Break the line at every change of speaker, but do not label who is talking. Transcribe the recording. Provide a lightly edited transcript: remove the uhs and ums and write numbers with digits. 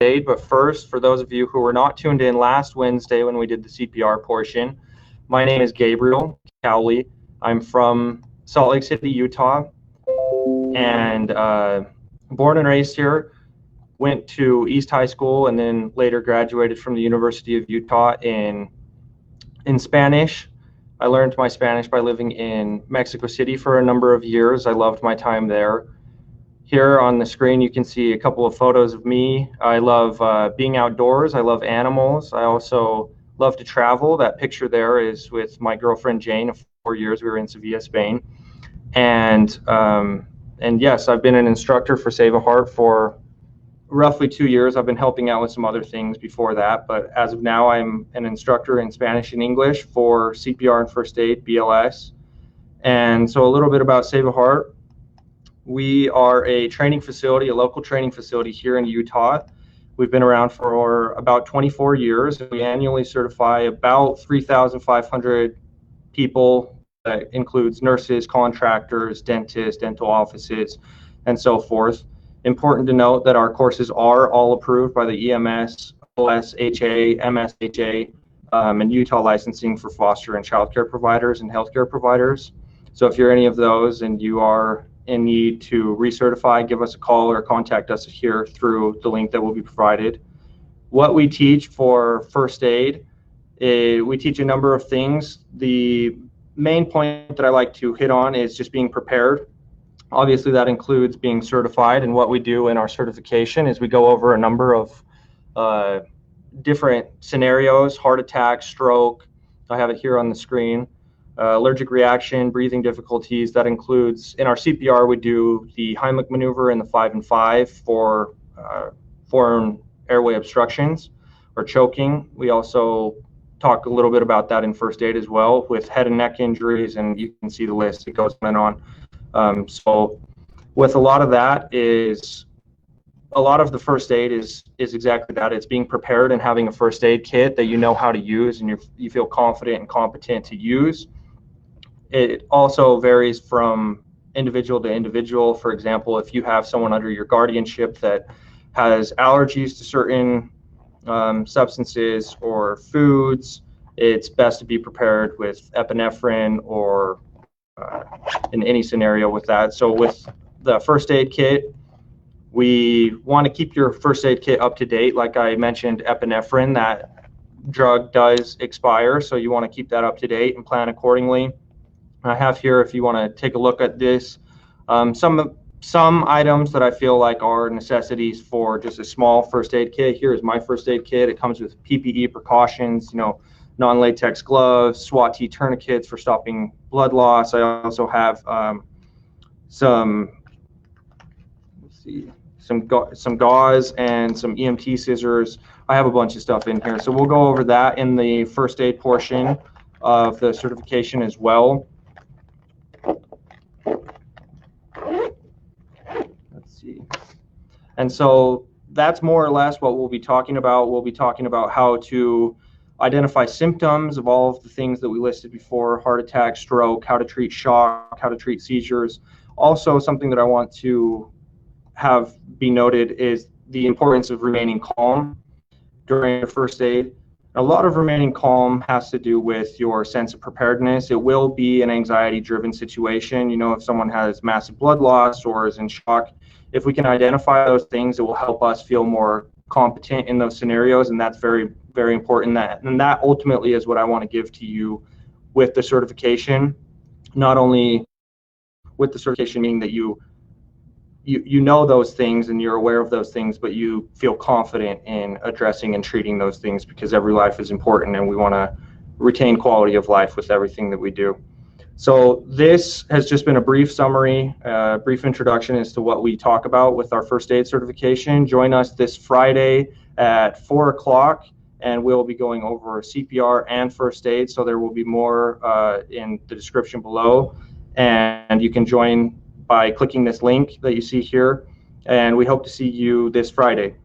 aid. But first, for those of you who were not tuned in last Wednesday when we did the CPR portion, my name is Gabriel Cowley. I'm from Salt Lake City, Utah, and born and raised here. Went to East High School and then later graduated from the University of Utah in Spanish. I learned my Spanish by living in Mexico City for a number of years. I loved my time there. Here on the screen, you can see a couple of photos of me. I love being outdoors. I love animals. I also love to travel. That picture there is with my girlfriend Jane of 4 years. We were in Sevilla, Spain. And yes, I've been an instructor for Save a Heart for roughly 2 years. I've been helping out with some other things before that, but as of now, I'm an instructor in Spanish and English for CPR and First Aid, BLS. And so a little bit about Save a Heart. We are a training facility, a local training facility here in Utah. We've been around for about 24 years. We annually certify about 3,500 people. That includes nurses, contractors, dentists, dental offices, and so forth. Important to note that our courses are all approved by the EMS, OSHA, MSHA, and Utah licensing for foster and child care providers and healthcare providers. So if you're any of those and you are in need to recertify, give us a call or contact us here through the link that will be provided. What we teach for first aid, we teach a number of things. The main point that I like to hit on is just being prepared. Obviously, that includes being certified, and what we do in our certification is we go over a number of different scenarios: heart attack, stroke. I have it here on the screen. Allergic reaction, breathing difficulties. That includes, in our CPR, we do the Heimlich maneuver and the 5 and 5 for foreign airway obstructions or choking. We also talk a little bit about that in first aid as well with head and neck injuries, and you can see the list. It goes on and on. So with a lot of that is, a lot of the first aid is exactly that. It's being prepared and having a first aid kit that you know how to use and you feel confident and competent to use. It also varies from individual to individual. For example, if you have someone under your guardianship that has allergies to certain substances or foods, it's best to be prepared with epinephrine or in any scenario with that. So with the first aid kit, we want to keep your first aid kit up to date. Like I mentioned, epinephrine, that drug does expire, so you want to keep that up to date and plan accordingly. I have here, if you want to take a look at this, some items that I feel like are necessities for just a small first aid kit. Here is my first aid kit. It comes with PPE precautions, non-latex gloves, SWAT-T tourniquets for stopping blood loss. I also have some gauze and some EMT scissors. I have a bunch of stuff in here. So we'll go over that in the first aid portion of the certification as well. Let's see. And so that's more or less what we'll be talking about. We'll be talking about how to identify symptoms of all of the things that we listed before: heart attack, stroke, how to treat shock, how to treat seizures. Also, something that I want to have be noted is the importance of remaining calm during the first aid. A lot of remaining calm has to do with your sense of preparedness. It will be an anxiety-driven situation. If someone has massive blood loss or is in shock, if we can identify those things, it will help us feel more competent in those scenarios, and that's very, very important. And that ultimately is what I want to give to you with the certification. Not only with the certification, meaning that you know those things and you're aware of those things, but you feel confident in addressing and treating those things, because every life is important and we want to retain quality of life with everything that we do. So this has just been a brief summary, brief introduction as to what we talk about with our first aid certification. Join us this Friday at 4 o'clock, and we'll be going over CPR and first aid. So there will be more in the description below, and you can join by clicking this link that you see here. And we hope to see you this Friday.